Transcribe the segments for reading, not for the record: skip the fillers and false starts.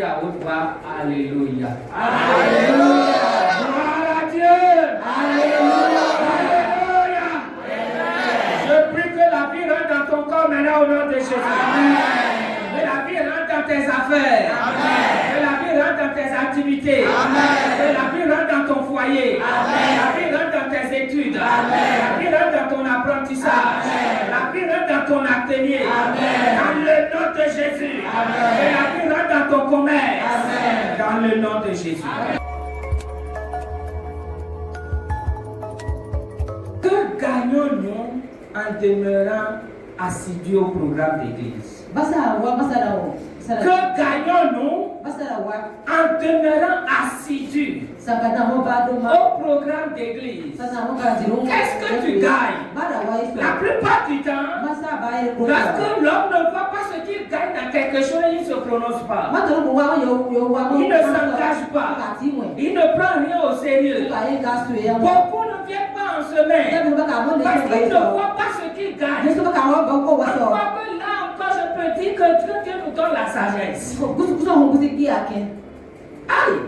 À haute voix, alléluia. Alléluia. Gloire à Dieu. Alléluia. Alléluia. Je prie que la vie rentre dans ton corps maintenant au nom de Jésus. Que la vie rentre dans tes affaires. Que la vie rentre dans tes activités. Que la vie rentre dans ton foyer. La vie rentre dans tes études. La vie rentre dans ton apprentissage. La vie rentre dans ton atelier. Dans le nom de Jésus. Que la vie rentre dans ton commerce. Dans le nom de Jésus. Que gagnons-nous en demeurant assidus au programme d'église? Que gagnons-nous en demeurant assidus au programme d'église? Qu'est-ce que tu gagnes? La plupart du temps, lorsque l'homme ne voit pas ce qu'il gagne dans quelque chose, il ne se prononce pas. Il ne s'engage pas. Il ne prend rien au sérieux. Beaucoup ne viennent pas en semaine parce qu'ils ne voient pas ce qu'ils gagnent. Pourquoi que là encore je peux dire que Dieu nous donne la sagesse. Aïe!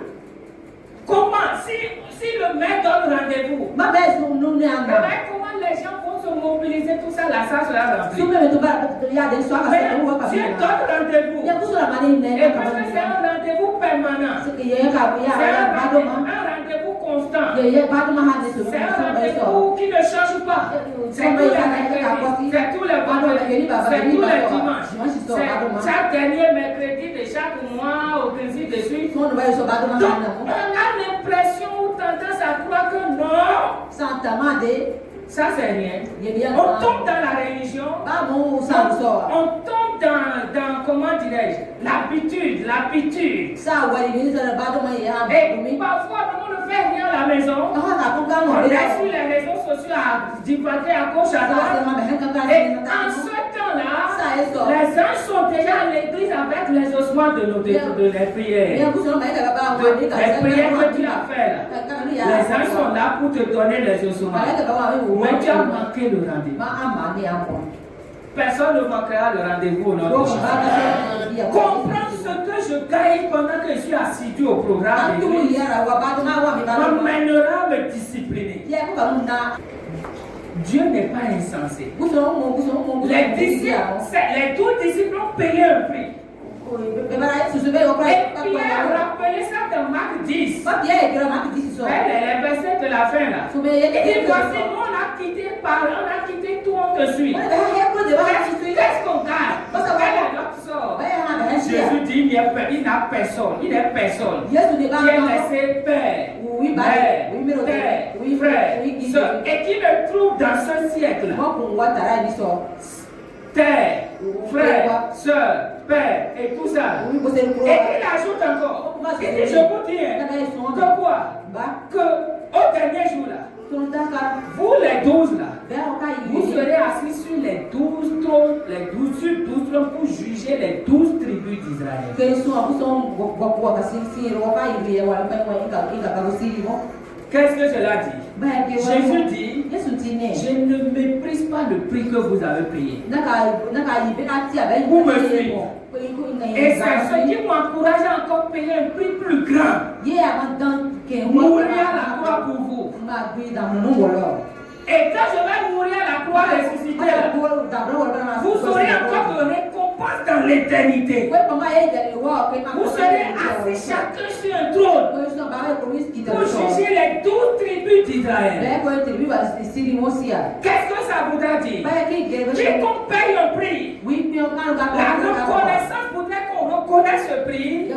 Comment si le maire donne rendez-vous? Comment les gens vont se mobiliser, tout ça, la salle sera remplie. Mais Dieu donne rendez-vous. Et parce que c'est un rendez-vous permanent. C'est un rendez-vous constant. C'est un rendez-vous qui ne change pas. C'est tous les mercredis, c'est tous les vendredis, c'est tous les dimanches. C'est chaque dernier mercredi de chaque mois, au principe de suite. Donc, on a l'impression ou tendance à croire que non. Ça c'est rien. On tombe dans la religion. On tombe dans comment dirais-je, l'habitude. Et parfois, on ne fait rien à la maison. On reste sur les réseaux sociaux à divaguer à gauche, à droite. Et en ce temps-là, les gens sont déjà à l'église avec les ossements de les prières. Les prières que tu as fait là. Les gens sont là pour te donner les ossements. Mais tu as manqué le rendez-vous. Personne ne manquera le rendez-vous au nom de Jésus. Comprendre ce que je gagne pendant que je suis assidu au programme d'église m'amènera à me discipliner. Dieu n'est pas insensé. Les 12 disciples ont payé un prix. Et Pierre a rappelé ça dans Marc 10. Les versets de la fin là. Il dit voici, nous on a quitté tout, on te suit. Qu'est-ce qu'on gagne? Quel est notre sort? Jésus dit il n'a personne. Il n'est personne. Qui est laissé père, mère, frère, soeur, et qui le trouve dans ce siècle. Terre, frère, soeur, père et tout ça. Et il ajoute encore. Il dit je vous dis que quoi? Que au dernier jour là, vous les 12 là, vous serez assis sur les 12 trônes, pour juger les 12 tribus d'Israël. Qu'est-ce que cela dit? Jésus dit, je ne méprise pas le prix que vous avez payé. Vous me suivez. Et c'est ce qui m'encourage à encore payer un prix plus grand. Mourir à la croix pour vous. Et quand je vais mourir à la croix ressuscité, vous aurez encore de récompense dans l'éternité. Vous serez assis chacun sur un trône pour juger les 12 tribus d'Israël. Qu'est-ce que ça voudra dire? Quiconque paye un prix, la reconnaissance voudrait qu'on reconnaisse ce prix et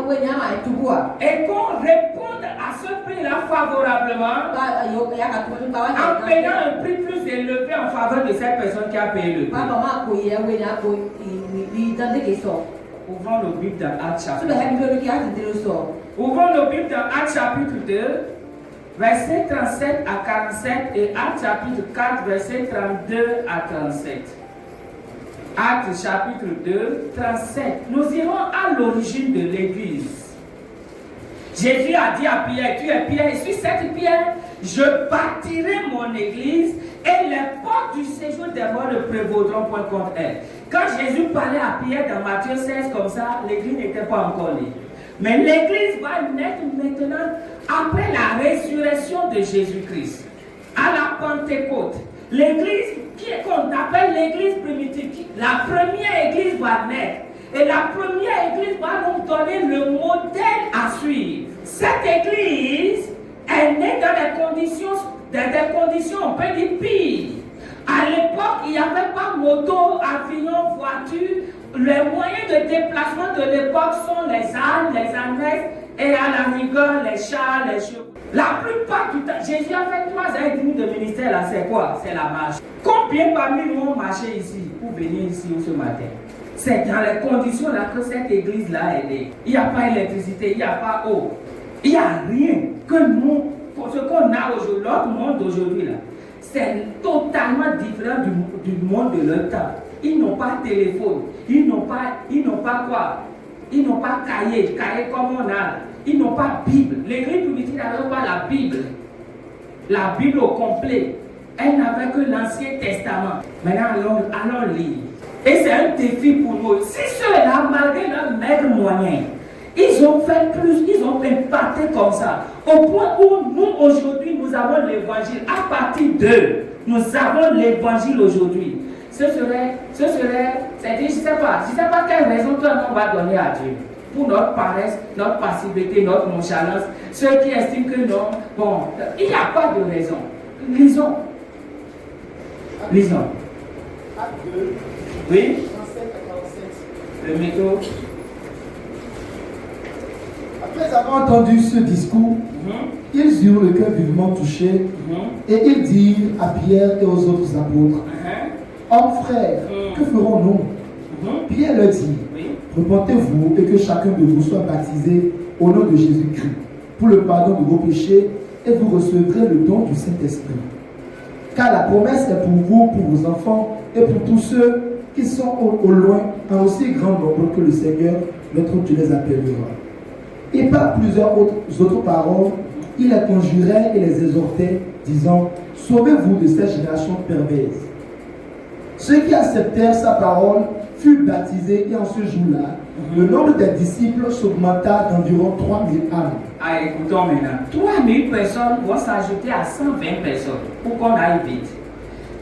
qu'on réponde à ce prix-là favorablement en payant un prix plus élevé en faveur de cette personne qui a payé le prix. Ouvrons nos Bibles dans Actes chapitre 2. Ouvrons nos Bibles dans Actes chapitre 2, versets 37 à 47 et Actes chapitre 4, versets 32 à 37. Actes chapitre 2, 37. Nous irons à l'origine de l'église. Jésus a dit à Pierre, tu es Pierre, et sur cette pierre, je bâtirai mon église et les portes du séjour des morts ne prévaudront point contre elle. Quand Jésus parlait à Pierre dans Matthieu 16 comme ça, l'église n'était pas encore née. Mais l'église va naître maintenant après la résurrection de Jésus-Christ. À la Pentecôte, l'église qu'on appelle l'église primitive, la première église va naître. Et la première église va nous donner le modèle à suivre. Cette église est née dans des conditions, on peut dire pires. À l'époque, il n'y avait pas moto, avion, voiture. Les moyens de déplacement de l'époque sont les ânes, les ânesses et à la rigueur les chars, les chevaux. La plupart du temps, Jésus a fait 3 ans et demi de ministère là, c'est quoi? C'est la marche. Combien parmi nous ont marché ici pour venir ici ce matin? C'est dans les conditions là que cette église là est née. Il n'y a pas d'électricité, il n'y a pas d'eau. Il n'y a rien que nous, ce qu'on a aujourd'hui, notre monde d'aujourd'hui là, c'est totalement différent du monde de leur temps. Ils n'ont pas de téléphone, ils n'ont pas quoi? Ils n'ont pas cahier comme on a. Ils n'ont pas Bible. L'église primitive n'avait pas la Bible. La Bible au complet. Elle n'avait que l'Ancien Testament. Maintenant, allons lire. Et c'est un défi pour nous. Si ceux-là, malgré leurs maigres moyens, ils ont fait plus, ils ont impacté comme ça. Au point où nous, aujourd'hui, nous avons l'évangile. À partir d'eux, nous avons l'évangile aujourd'hui. Ce serait, c'est-à-dire, je ne sais pas quelle raison tout le monde va donner à Dieu. Pour notre paresse, notre passivité, notre nonchalance, ceux qui estiment que non, bon, il n'y a pas de raison. Lisons. Acte 2, Oui. 37 à 47. Le métaux. Après avoir entendu ce discours, ils eurent le cœur vivement touché et ils dirent à Pierre et aux autres apôtres, Hommes frères, que ferons-nous? Pierre leur dit, repentez-vous et que chacun de vous soit baptisé au nom de Jésus-Christ pour le pardon de vos péchés et vous recevrez le don du Saint-Esprit. Car la promesse est pour vous, pour vos enfants et pour tous ceux qui sont au loin, en aussi grand nombre que le Seigneur, notre Dieu, les appellera. Et par plusieurs autres paroles, il les conjurait et les exhortait, disant, sauvez-vous de cette génération perverse. Ceux qui acceptèrent sa parole furent baptisés et en ce jour-là, le nombre des disciples s'augmenta d'environ 3000 âmes. Ah, écoutons maintenant. 3000 personnes vont s'ajouter à 120 personnes pour qu'on aille vite.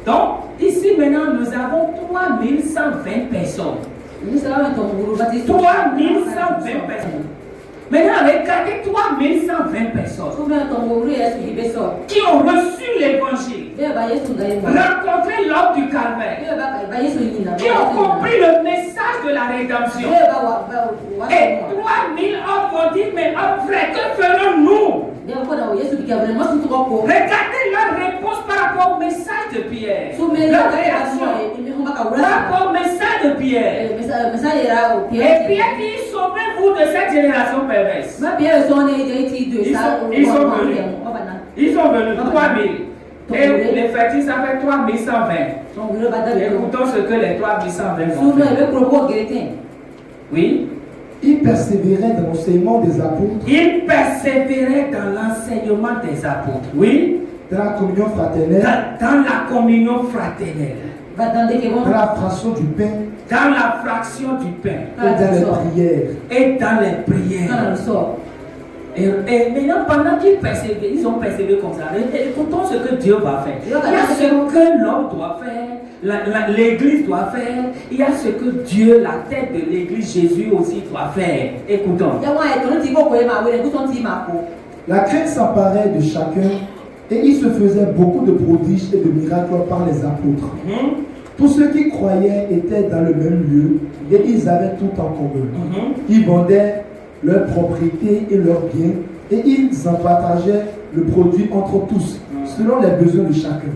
Donc, ici maintenant, nous avons 3120 personnes. 3120 personnes. Maintenant, regardez 3120 personnes qui ont reçu l'évangile, rencontré l'homme du Calvaire, qui ont compris le message de la rédemption. Et 3000 hommes vont dire, mais hommes frères, que ferons-nous? Regardez leur réponse par rapport au message de Pierre. Leur réaction par rapport au message de Pierre. Et Pierre dit, sauvez-vous de cette génération perverse. Ils sont venus 3000. Et l'effectif, ça fait 3120. Écoutons ce que les 3120 vont faire. Oui. Ils persévéraient dans l'enseignement des apôtres. Ils persévéraient dans l'enseignement des apôtres. Oui. Dans la communion fraternelle. Dans la communion fraternelle. Dans la fraction du pain. Dans la fraction du pain. Et dans les prières. Et maintenant, pendant qu'ils persévèrent, ils ont persévéré comme ça. Écoutons ce que Dieu va faire. Il y a ce que l'homme doit faire, l'église doit faire. Il y a ce que Dieu, la tête de l'église, Jésus aussi doit faire. Écoutons. La crainte s'emparait de chacun et il se faisait beaucoup de prodiges et de miracles par les apôtres. Tous ceux qui croyaient étaient dans le même lieu et ils avaient tout en commun. Ils vendaient leurs propriétés et leurs biens et ils en partageaient le produit entre tous selon les besoins de chacun.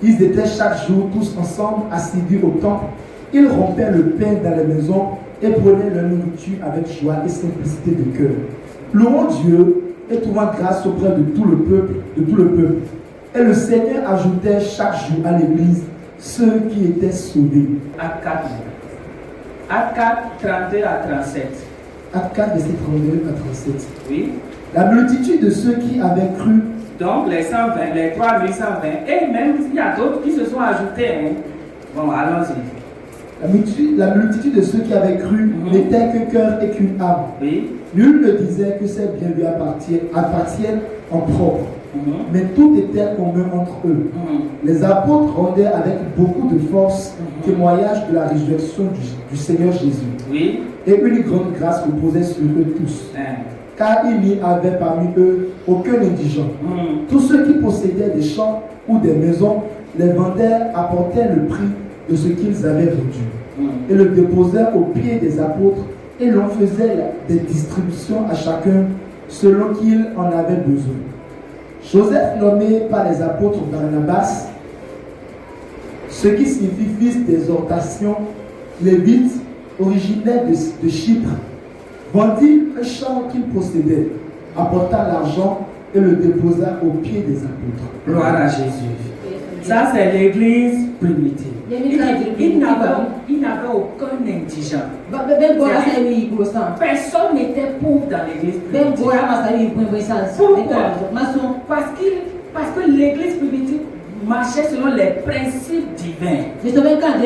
Ils étaient chaque jour tous ensemble assidus au temple. Ils rompaient le pain dans les maisons et prenaient leur nourriture avec joie et simplicité de cœur, louant Dieu et trouvant grâce auprès de tout le peuple. Et le Seigneur ajoutait chaque jour à l'église ceux qui étaient sauvés. Acte 4, 32 à 37. Acte 4, verset 32 à 37. Oui. La multitude de ceux qui avaient cru. Donc les 120, les 3120, et même il y a d'autres qui se sont ajoutés. Bon, allons-y. La multitude de ceux qui avaient cru n'était qu'un cœur et qu'une âme. Oui. Nul ne disait que ces biens lui appartiennent en propre. Mais tout était commun entre eux. Les apôtres rendaient avec beaucoup de force témoignage de la résurrection du Seigneur Jésus. Oui. Et une grande grâce reposait sur eux tous. Car il n'y avait parmi eux aucun indigent. Tous ceux qui possédaient des champs ou des maisons les vendaient, apportaient le prix de ce qu'ils avaient vendu et le déposèrent aux pieds des apôtres et l'on faisait des distributions à chacun selon qu'il en avait besoin. Joseph, nommé par les apôtres Barnabas, ce qui signifie fils d'exhortation, lévite, originaire de Chypre, vendit un champ qu'il possédait, apporta l'argent et le déposa aux pieds des apôtres. Gloire à Jésus. Ça, c'est l'église primitive. Il n'avait aucun indigent. Personne n'était pauvre dans l'église primitive. Pourquoi? Parce que l'église primitive marchait selon les principes divins. Quand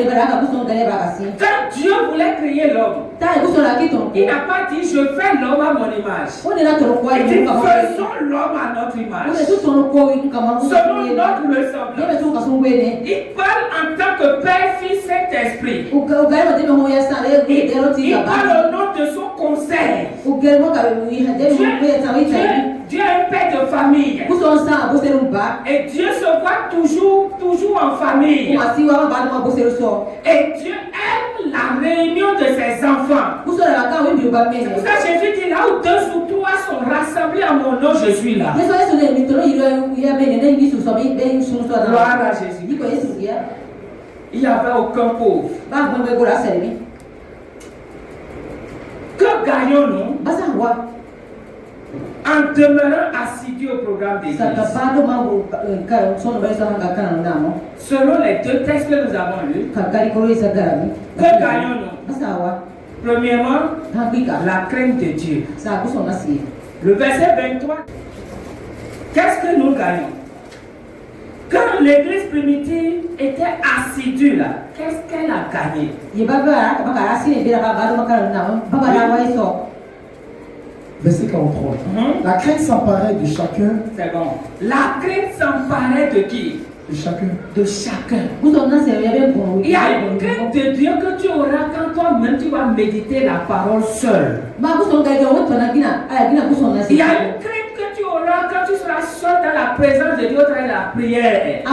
Dieu voulait créer l'homme, il n'a pas dit je fais l'homme à mon image. Il dit faisons l'homme à notre image. Selon notre ressemblance. Il parle en tant que Père, Fils, Saint-Esprit. Il parle au nom de son conseil. Dieu est un père de famille. Et Dieu se voit toujours en famille. Et Dieu aime la réunion de ses enfants. C'est pour ça que Jésus dit là où 2 ou 3 sont rassemblés à mon nom, je suis là. Gloire à Jésus. Il n'y avait aucun pauvre. Que gagnons-nous en demeurant assidus au programme d'église? Selon les 2 textes que nous avons lus, que gagnons-nous? Premièrement, la crainte de Dieu. Le verset 23. Qu'est-ce que nous gagnons? Quand l'église primitive était assidue là, qu'est-ce qu'elle a gagné? Verset 43. La crainte s'emparait de chacun. C'est bon. La crainte s'emparait de qui? De chacun. De chacun. Il y a une crainte de Dieu que tu auras quand toi-même tu vas méditer la parole seule. Il y a une crainte que tu auras quand tu seras seul dans la présence de Dieu au travers de la prière.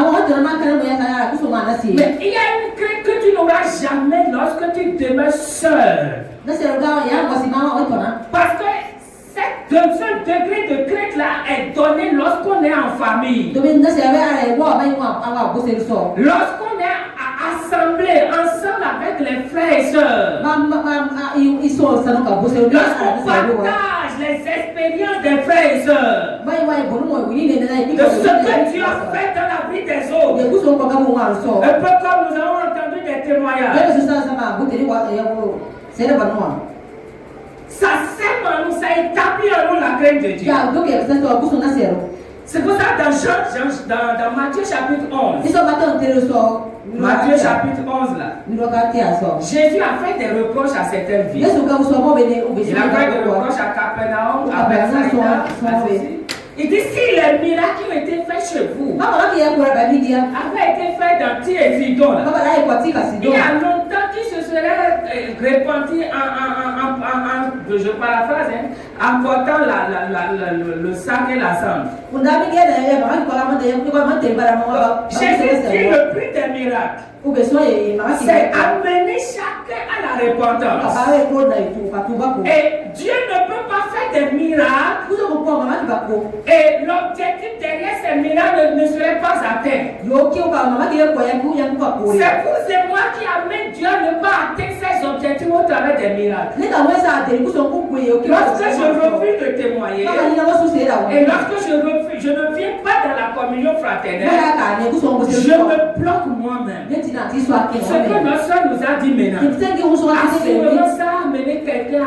Mais il y a une crainte que tu n'auras jamais lorsque tu demeures seul. Parce que ce degré de crainte là est donné lorsqu'on est en famille. Lorsqu'on est assemblé ensemble avec les frères et sœurs. Lorsqu'on partage les expériences des frères et sœurs. De ce que Dieu a fait dans la vie des autres. Un peu comme nous avons entendu des témoignages. Ça sème en nous, ça établit en nous la crainte de Dieu. C'est pour ça dans Matthieu chapitre 11. Matthieu chapitre 11 là. Jésus a fait des reproches à certaines villes. Il a fait des reproches à Capernaum, à Bethsaïda, à ceci. Il dit si les miracles qui ont été faits chez vous avaient été faits dans Tyr et Sidon, il y a longtemps qu'ils se seraient répandus je paraphrase, en portant le sac et la cendre. Jésus dit le but des miracles, c'est amener chacun à la repentance. Et Dieu ne peut pas faire des miracles et l'objectif derrière ces miracles ne serait pas atteint. C'est vous et moi qui amène Dieu à ne pas atteindre ses objectifs au travers des miracles. Lorsque je refuse de témoigner et lorsque je ne viens pas dans la communion fraternelle, je me bloque moi-même. Ce que notre soeur nous a dit maintenant, assurément ça a amené quelqu'un à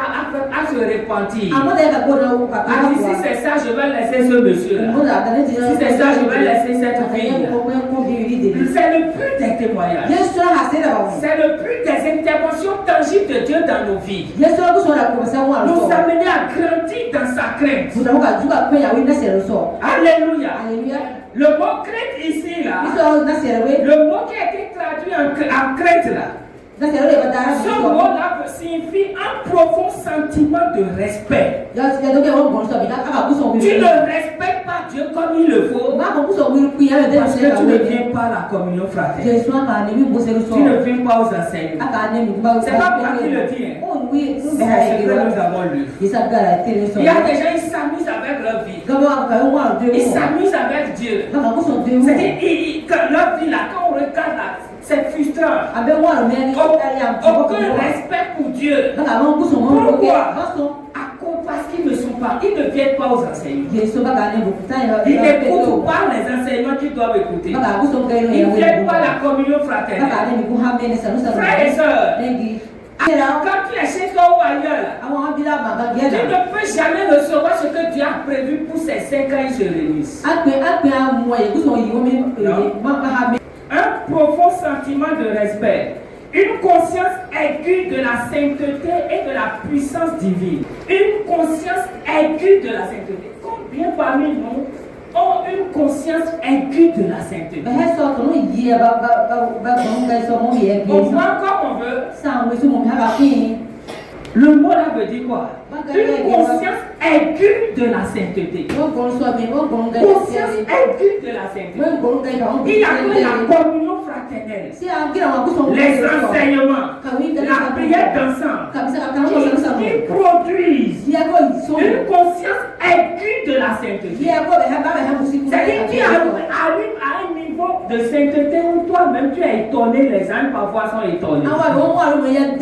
se repentir. A dit si c'est ça, je vais laisser ce monsieur-là. Si c'est ça, je vais laisser cette fille-là. C'est le but des témoignages. C'est le but des l'intervention tangible de Dieu dans nos vies. Nous amener à grandir dans sa crainte. Alléluia. Le mot crainte ici, là, le mot qui a été traduit en crainte, là, ce mot-là signifie un profond sentiment de respect. Tu ne respectes pas Dieu comme il le faut parce que tu ne viens pas à la communion fraternelle. Tu ne viens pas aux enseignements. C'est pas moi qui le dis. C'est ce que nous avons lu. Il y a des gens, ils s'amusent avec leur vie. Ils s'amusent avec Dieu. C'est-à-dire que leur vie, là, quand on regarde là, c'est frustrant. Aucun respect pour Dieu. Pourquoi? Parce qu'ils ne sont pas, ils ne viennent pas aux enseignements. Ils n'écoutent pas les enseignements qu'ils doivent écouter. Ils ne viennent pas à la communion fraternelle. Frères et sœurs, quand tu es chez toi ou ailleurs, tu ne peux jamais recevoir ce que Dieu a prévu pour ces 5 ans et se réunissent. Un profond sentiment de respect, une conscience aiguë de la sainteté et de la puissance divine. Une conscience aiguë de la sainteté. Combien parmi nous ont une conscience aiguë de la sainteté? On voit comme on veut. Le mot là veut dire quoi? Une conscience aiguë de la sainteté. Conscience aiguë de la sainteté. Il appelle la communion fraternelle, les enseignements, la prière d'ensemble qui produisent une conscience aiguë de la sainteté. C'est-à-dire qui arrive à un niveau de sainteté où toi-même tu es étonné, les gens parfois sont étonnés. Et ce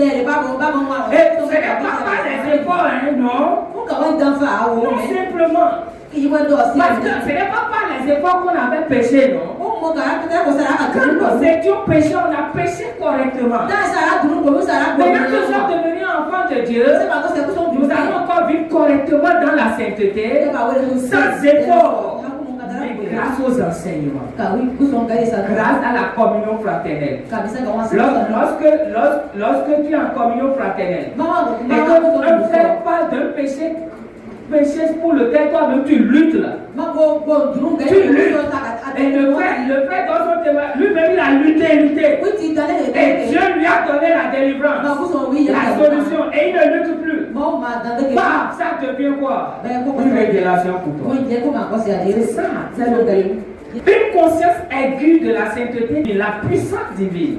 n'est pas les efforts, hein, non? Non, simplement. Parce que ce n'est pas par les efforts qu'on avait péché, non? Quand nous étions péchés, on a péché correctement. Maintenant que nous sommes devenus enfants de Dieu, nous allons encore vivre correctement dans la sainteté, sans effort. Mais grâce aux enseignements, grâce à la communion fraternelle. Lorsque tu es en communion fraternelle, et que un frère parle d'un péché pour lequel toi-même tu luttes là. Tu luttes. Et le frère dans son témoin, lui-même il a lutté. Et Dieu lui a donné la délivrance, la solution. Et il ne lutte plus. Bah, ça devient quoi? Une révélation pour toi. C'est ça. Une conscience aiguë de la sainteté, de la puissance divine.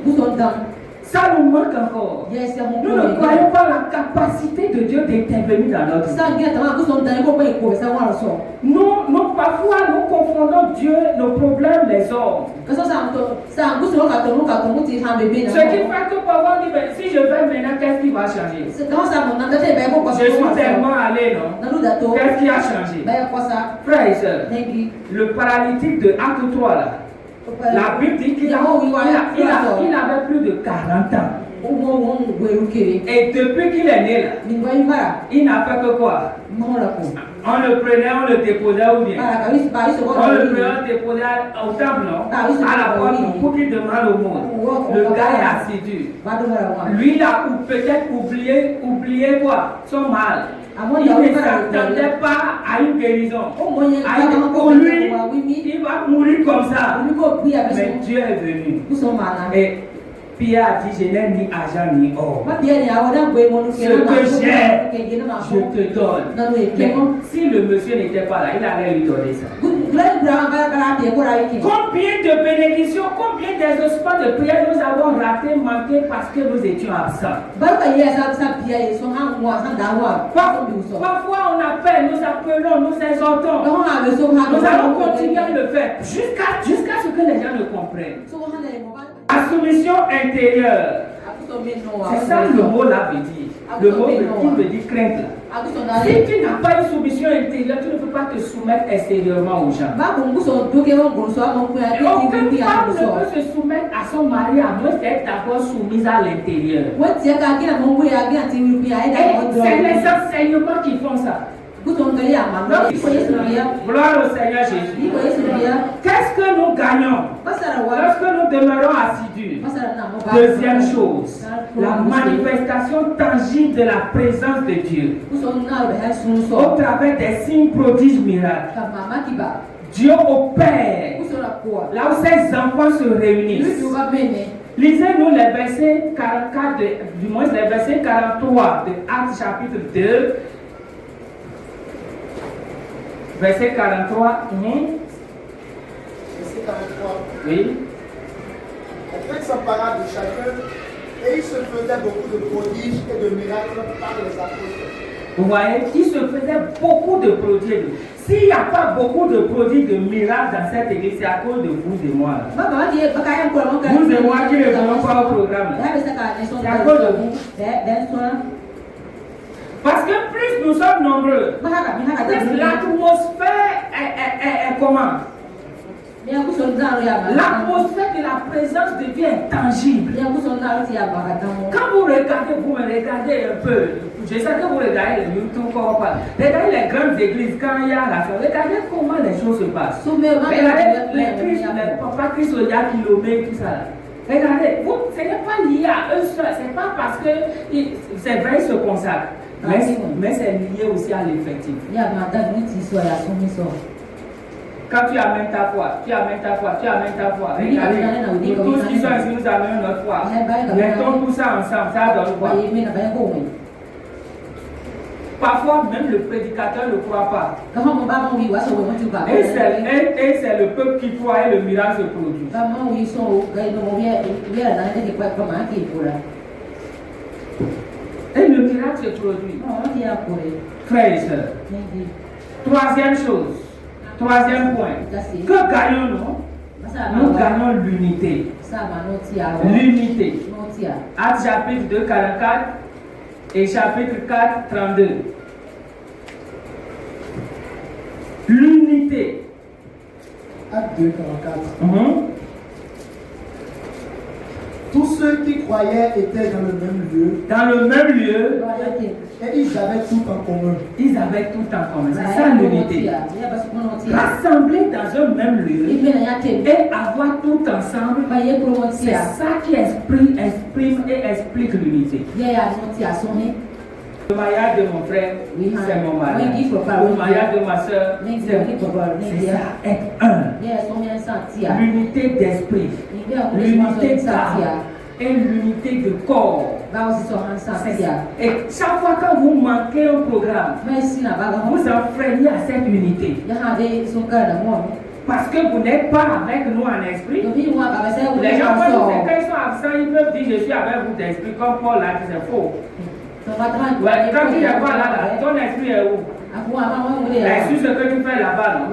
Ça nous manque encore. Nous ne croyons pas la capacité de Dieu d'intervenir dans notre vie. Nous, parfois, nous confondons Dieu, nos problèmes, les hommes. Ce qui fait que parfois on dit, si je vais maintenant, qu'est-ce qui va changer? Je suis tellement allé, non? Qu'est-ce qui a changé? Frères et sœurs, le paralytique de Acte 3 là, la Bible dit qu'il avait plus de 40 ans. Et depuis qu'il est né là, il n'a fait que quoi? On le prenait, on le déposait où bien? On le prenait, on le déposait au temple, non? À la porte pour qu'il demande au monde. Le gars est assidu. Lui, il a peut-être oublié quoi? Son mal. Il ne s'attendait pas à une guérison. Pour lui, il va mourir comme ça. Mais Dieu est venu. Et Pierre a dit, je n'ai ni argent ni or. Ce que j'ai, je te donne. Mais si le monsieur n'était pas là, il allait lui donner ça. Combien de bénédictions, combien d'exaucements de prière nous avons ratés, manqués parce que nous étions absents. Parfois on appelle, nous appelons, nous exhortons. Nous allons continuer à le faire jusqu'à ce que les gens le comprennent. La soumission intérieure. C'est ça le mot là veut dire. Le mot qui veut dire crainte là. Si tu n'as pas une soumission intérieure, tu ne peux pas te soumettre extérieurement aux gens. Et aucune femme ne peut se soumettre à son mari à moins d'être d'abord soumise à l'intérieur. C'est les enseignements qui font ça. Gloire au Seigneur Jésus. Qu'est-ce que nous gagnons lorsque nous demeurons assidus? Deuxième chose, la manifestation tangible de la présence de Dieu au travers des signes, prodiges, miracles. Dieu opère là où ses enfants se réunissent. Lisez-nous les versets 44, du moins les versets 43 de Actes chapitre 2. Verset 43. Verset 43. Oui. Les Grecs s'emparaient de chacun et il se faisait beaucoup de prodiges et de miracles par les apôtres. Vous voyez, il se faisait beaucoup de prodiges. S'il n'y a pas beaucoup de prodiges, de miracles dans cette église, c'est à cause de vous et moi. Vous et moi qui ne venons pas au programme. C'est à cause de vous. Parce que plus nous sommes nombreux, plus l'atmosphère est comment? L'atmosphère de la présence de Dieu est tangible. Quand vous regardez, vous me regardez un peu. Je sais que vous regardez le YouTube, regardez les grandes églises quand il y a la fête. Regardez comment les choses se passent. Regardez les papas Christ au kilomètre, tout ça. Regardez, vous, ce n'est pas lié à eux seuls. Ce n'est pas parce que c'est vrai, ils se consacrent. Mais c'est lié aussi à l'effectif. Quand tu amènes ta foi, tu amènes ta foi, tu amènes ta foi. Regardez, nous tous qui sommes ici, nous amènons notre foi. Mettons tout ça ensemble, ça donne quoi? Parfois, même le prédicateur ne croit pas. Et c'est le peuple qui croit et le miracle se produit. Et le miracle se produit. Frères et sœurs. Troisième chose. Troisième point. Que gagnons-nous? Nous gagnons l'unité. L'unité. Actes chapitre 2, 44 et chapitre 4, 32. L'unité. Actes 2, 44. Tous ceux qui croyaient étaient dans le même lieu. Dans le même lieu. Et ils avaient tout en commun. Ils avaient tout en commun. C'est ça l'unité. Rassemblés dans un même lieu et avoir tout ensemble, c'est ça qui exprime et explique l'unité. Le mariage de mon frère, c'est mon mariage. Le mariage de ma soeur, c'est ça, être un. L'unité d'esprit, l'unité d'âme et l'unité de corps. Et chaque fois que vous manquez un programme, vous enfreignez à cette unité. Parce que vous n'êtes pas avec nous en esprit. Les gens, quand ils sont absents, ils peuvent dire je suis avec vous d'esprit, comme Paul l'a dit, c'est faux. Ouais, quand tu n'es pas là, ton esprit est où? C'est ce que tu fais là-bas, non?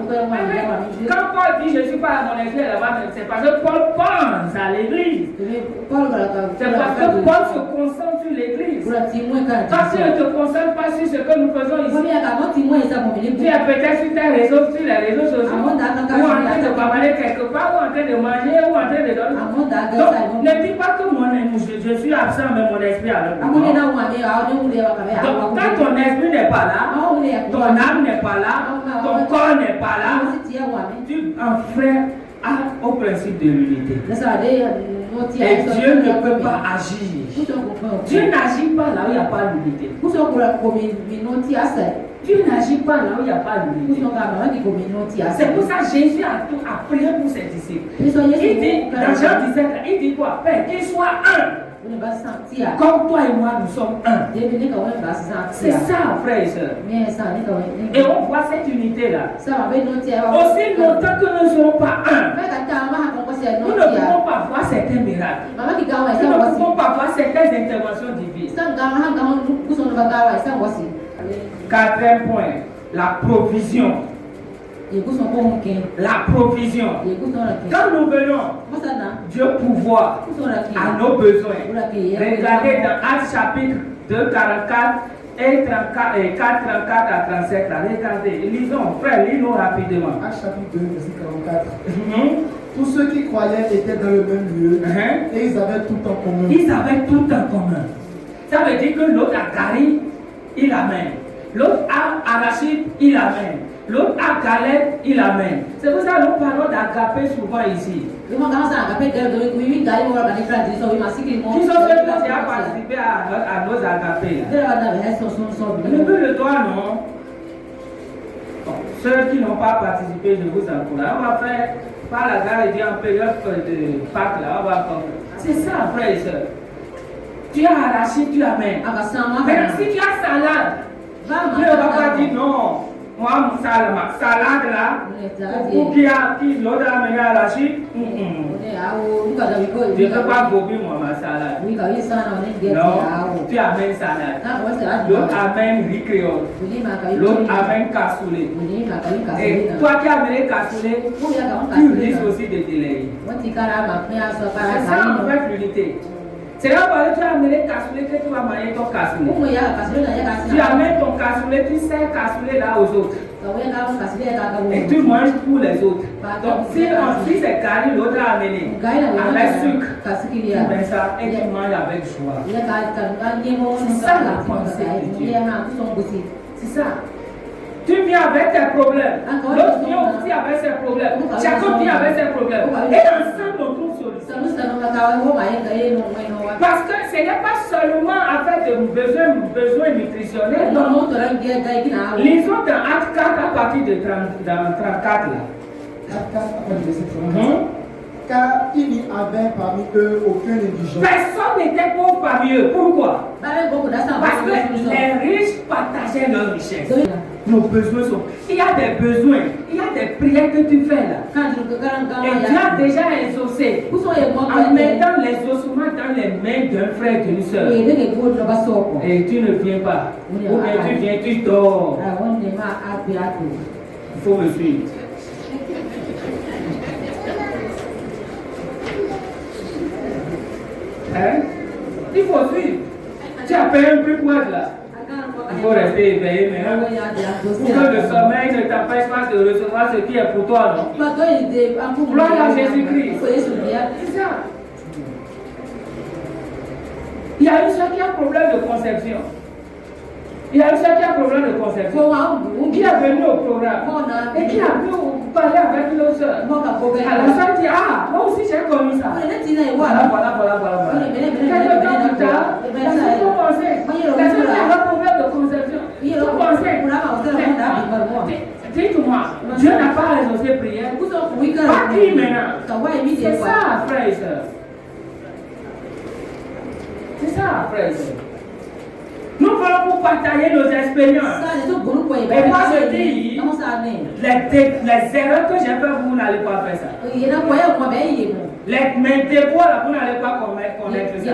Quand Paul dit je ne suis pas à mon esprit là-bas, c'est parce que Paul pense à l'église. C'est parce que Paul se concentre sur l'église. Parce que tu ne te concentres pas sur ce que nous faisons ici. Tu es peut-être sur tes réseaux, sur les réseaux sociaux, ou en train de parler quelque part, ou en train de manger, ou en train de dormir. Donc, ne dis pas que je suis absent, mais mon esprit est là. Donc, quand ton esprit n'est pas là, ton âme n'est pas là, ton corps n'est pas là, tu enfreins au principe de l'unité. Et Dieu ne peut pas agir. Dieu n'agit pas là où il n'y a pas d'unité. Dieu n'agit pas là où il n'y a pas d'unité. C'est pour ça que Jésus a prié pour ses disciples. Il dit, dans Jean 17, il dit quoi? Père, qu'ils soient un. Comme toi et moi, nous sommes un. C'est ça, frères et sœurs. Et on voit cette unité-là. Aussi longtemps que nous ne serons pas un, nous ne pouvons pas voir certains miracles. Nous ne pouvons pas voir certaines interventions divines. Quatrième point, la provision. La provision. Quand nous venons, Dieu pourvoit à nos besoins. Regardez dans Actes chapitre 2, 44 et 4, 34 à 37. Là. Regardez, lisons, frère, lisons rapidement. Actes chapitre 2, verset 44. Tous ceux qui croyaient étaient dans le même lieu et ils avaient tout en commun. Ils avaient tout en commun. Ça veut dire que l'autre a carré, il amène. L'autre a arachide, il amène. L'autre a galette, il amène. C'est pour ça que nous parlons d'agapé souvent ici. Qui sont ceux qui ont participé à nos agapés? Levez le doigt, non? Bon, ceux qui n'ont pas participé, je vous encourage. On va faire par la gare et en période de Pâques là. On va faire. C'est ça, frère et soeur. Tu as arraché, tu amènes. Maintenant, si tu as salade, tu ne vas pas dire non. Moi, mon salade là, ou qui l'autre a amené à l'arraché, je ne peux pas gober moi ma salade. Non, tu amènes salade. L'autre amène riz créole. L'autre amène cassoulet. Et toi qui amènes cassoulet, tu risques aussi de délayer. C'est ça en fait l'unité. C'est là où tu as amené cassoulet que tu vas manger ton cassoulet. Tu amènes ton cassoulet, tu sers cassoulet là aux autres. Et tu manges pour les autres. Donc si c'est carré, l'autre a amené avec sucre. Tu mets ça et tu manges avec joie. C'est ça la pensée de Dieu. C'est ça. Tu viens avec tes problèmes. L'autre vient aussi avec ses problèmes. Chacun vient avec ses problèmes. Et ensemble, on trouve solution. Parce que ce n'est pas seulement affaire de besoins nutritionnels. Non. Lisons dans Acte 4 à partir de 34 là. Acte 4 à partir de 34. Car il n'y avait parmi eux aucun indigent. Personne n'était pauvre parmi eux. Pourquoi? Parce que les riches partageaient leurs richesses. Nos besoins sont. Il y a des besoins, il y a des prières que tu fais là. Et Dieu a déjà exaucé en mettant l'exaucement dans les mains d'un frère, d'une soeur. Et tu ne viens pas. Ou bien tu viens, tu dors. Il faut me suivre. Hein? Il faut suivre. Tu as payé un peu quoi là? Il faut rester éveillé maintenant. Pour que le sommeil ne t'empêche pas de recevoir ce qui est pour toi, non? Gloire à Jésus-Christ. C'est ça. Il y a une soeur qui a un problème de conception. Il y a une soeur qui a un problème de conception. Qui est venue au programme et qui a pu parler avec l'autre soeur. Alors, ça dit, ah, moi aussi j'ai connu ça. Voilà. Quelques temps plus tard, la soeur commençait. La soeur qui a un problème de conception. Tout pensait. Dites-moi, Dieu n'a pas exaucé prière. Pas qui maintenant? C'est ça, frère et soeur. C'est ça, frère et soeur. Nous voulons pour partager nos expériences. Et moi je dis, les erreurs que j'ai faites, vous n'allez pas faire ça. Mes déboires là, vous n'allez pas connaître ça.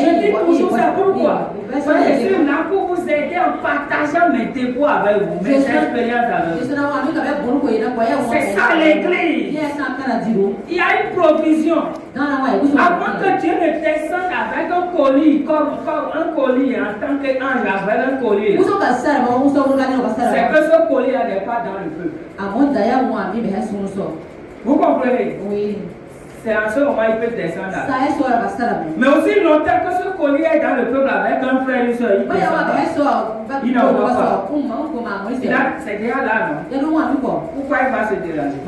Je dis toujours ça, pourquoi? Parce que je suis là pour vous aider en partageant mes déboires avec vous, mes expériences avec vous. C'est ça l'église. Il y a une provision. Avant que Dieu ne descende avec un colis, comme un colis en tant qu'ange avec un collier, c'est que ce collier n'est pas dans le peuple. Vous comprenez? Oui. C'est en ce moment qu'il peut descendre là. Mais aussi longtemps que ce collier est dans le peuple avec un frère et une soeur, il n'en voit pas. C'est déjà là, non? Pourquoi il va se déranger?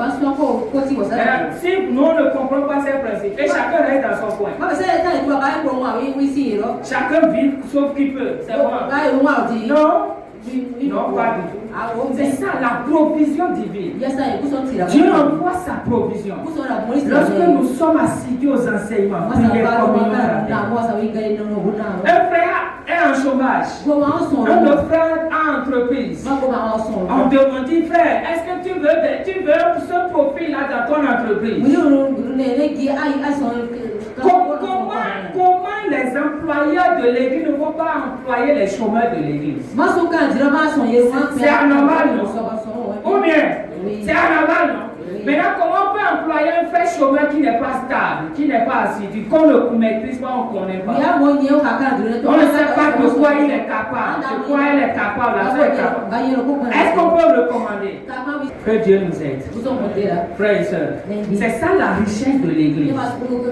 Si nous ne comprenons pas ces principes, et chacun reste dans son coin. Chacun vit sauf qu'il peut. C'est bon? Non, pas du tout. C'est ça la provision divine. Dieu envoie sa provision. Lorsque nous sommes assidus aux enseignements, un frère est en chômage, un autre frère a entreprise. On demande, frère, est-ce que tu veux ce profil-là dans ton entreprise? Comment les employeurs de l'église ne vont pas employer les chômeurs de l'église? C'est anormal, non? Ou bien, c'est anormal, non? Maintenant, comment on peut employé un fait chômeur qui n'est pas stable, qui n'est pas assidu, qu'on ne maîtrise pas, on ne connaît pas. On ne sait pas de quoi il est capable, de quoi elle est capable, la soeur est capable. Est-ce qu'on peut le recommander? Que Dieu nous aide. Frères et sœurs, c'est ça la richesse de l'église.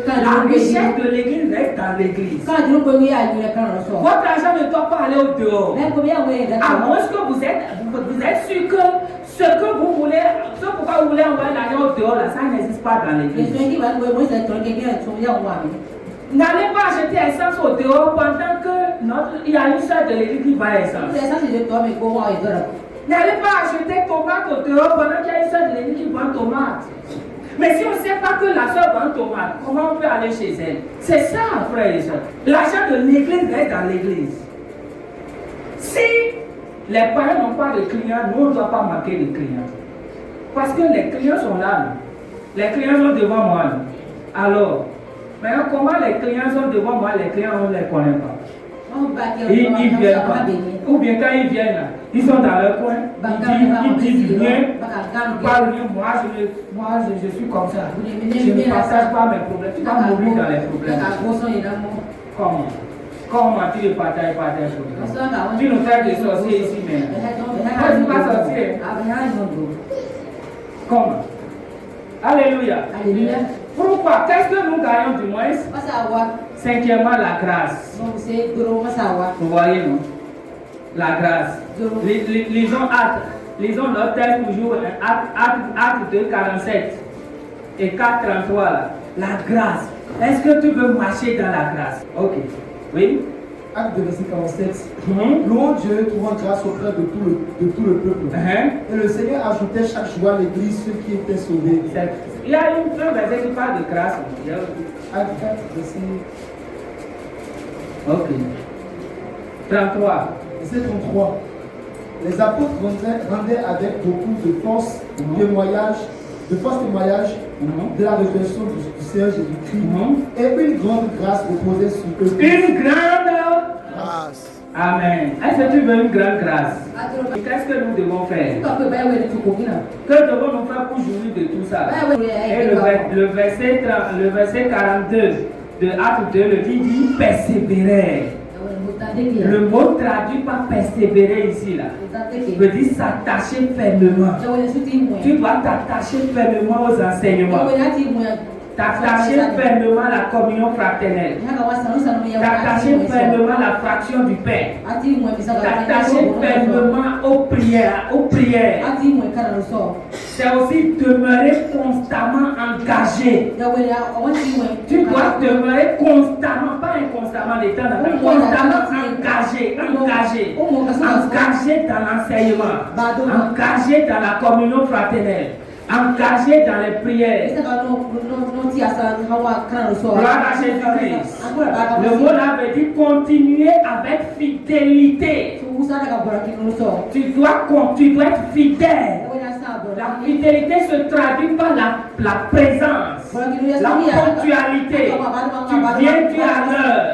La richesse de l'église reste dans l'église. Votre argent ne doit pas aller au dehors. À moins que vous êtes sûr que ce que vous voulez, ce pourquoi vous voulez envoyer l'argent au dehors, là, ça n'existe pas dans l'église. N'allez pas acheter essence au dehors pendant que il y a une soeur de l'église qui va essence. N'allez pas acheter tomate au dehors pendant qu'il y a une soeur de l'église qui vend tomate. Mais si on ne sait pas que la soeur vend tomate, comment on peut aller chez elle? C'est ça, frères et sœurs. L'argent de l'église reste dans l'église. Si les parents n'ont pas de clients, nous on ne doit pas manquer de clients. Parce que les clients sont là. Les clients sont devant moi. Alors, maintenant, comment les clients sont devant moi, les clients, on ne les connaît pas. Ils ne viennent pas. Ou bien quand ils viennent là, ils sont dans leur coin, ils disent rien, parlent rien. Moi, je suis comme ça. Je ne partage pas mes problèmes. Tu vas mourir dans les problèmes. Comment tu ne partages pas tes problèmes? Tu nous fais des sorciers ici même. Tu ne vas sortir. Comment? Alléluia. Pourquoi? Qu'est-ce que nous gagnons du moins? Cinquièmement, la grâce. Vous voyez, non? La grâce. Lisons Actes. Lisons notre texte toujours. Acte 2, 47 et 4, 33 là. La grâce. Est-ce que tu veux marcher dans la grâce? Ok. Oui? Acte 2, verset 47. Louons Dieu, trouvant grâce auprès de tout le peuple. Et le Seigneur ajoutait chaque jour à l'église ceux qui étaient sauvés. Il y a un verset qui parle de grâce. Acte 4, verset. Ok. 33. Verset 33. Les apôtres rendaient avec beaucoup de force témoignage de la résurrection du Seigneur Jésus-Christ. Et une grande grâce reposait sur eux. Une grande grâce. Amen. Est-ce que tu veux une grande grâce? Qu'est-ce que nous devons faire? Que devons-nous faire pour jouir de tout ça? Et le verset 42 de Acte 2, le dit persévérer. Le mot traduit par persévérer ici là veut dire s'attacher fermement. Tu dois t'attacher fermement aux enseignements. T'attacher fermement à la communion fraternelle. T'attacher fermement à la fraction du Père. T'attacher fermement aux prières. C'est aussi demeurer constamment engagé. Tu dois demeurer constamment, pas inconstamment de temps en temps, constamment engagé dans l'enseignement, engagé dans la communion fraternelle, engagé dans les prières. Gloire à Jésus-Christ. Le mot là veut dire continuer avec fidélité. Tu dois être fidèle. La fidélité se traduit par la présence, la ponctualité. Tu viens, tu es à l'heure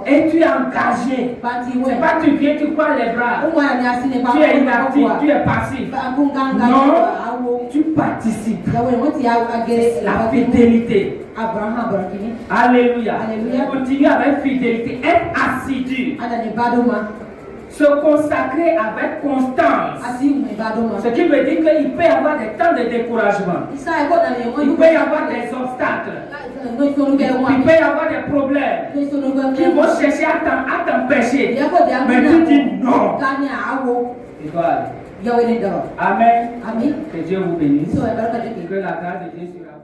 et tu es engagé. C'est pas tu viens, tu crois les bras. Tu es inactif, tu es passif. Non, tu participes. La fidélité. Alléluia. Continue avec fidélité. Être assidu. Se consacrer avec constance. Ce qui veut dire qu'il peut y avoir des temps de découragement. Il peut y avoir des obstacles. Il peut y avoir des problèmes qui vont chercher à t'empêcher. Mais tu dis non. Et voilà. Amen. Que Dieu vous bénisse. Que la grâce de Dieu soit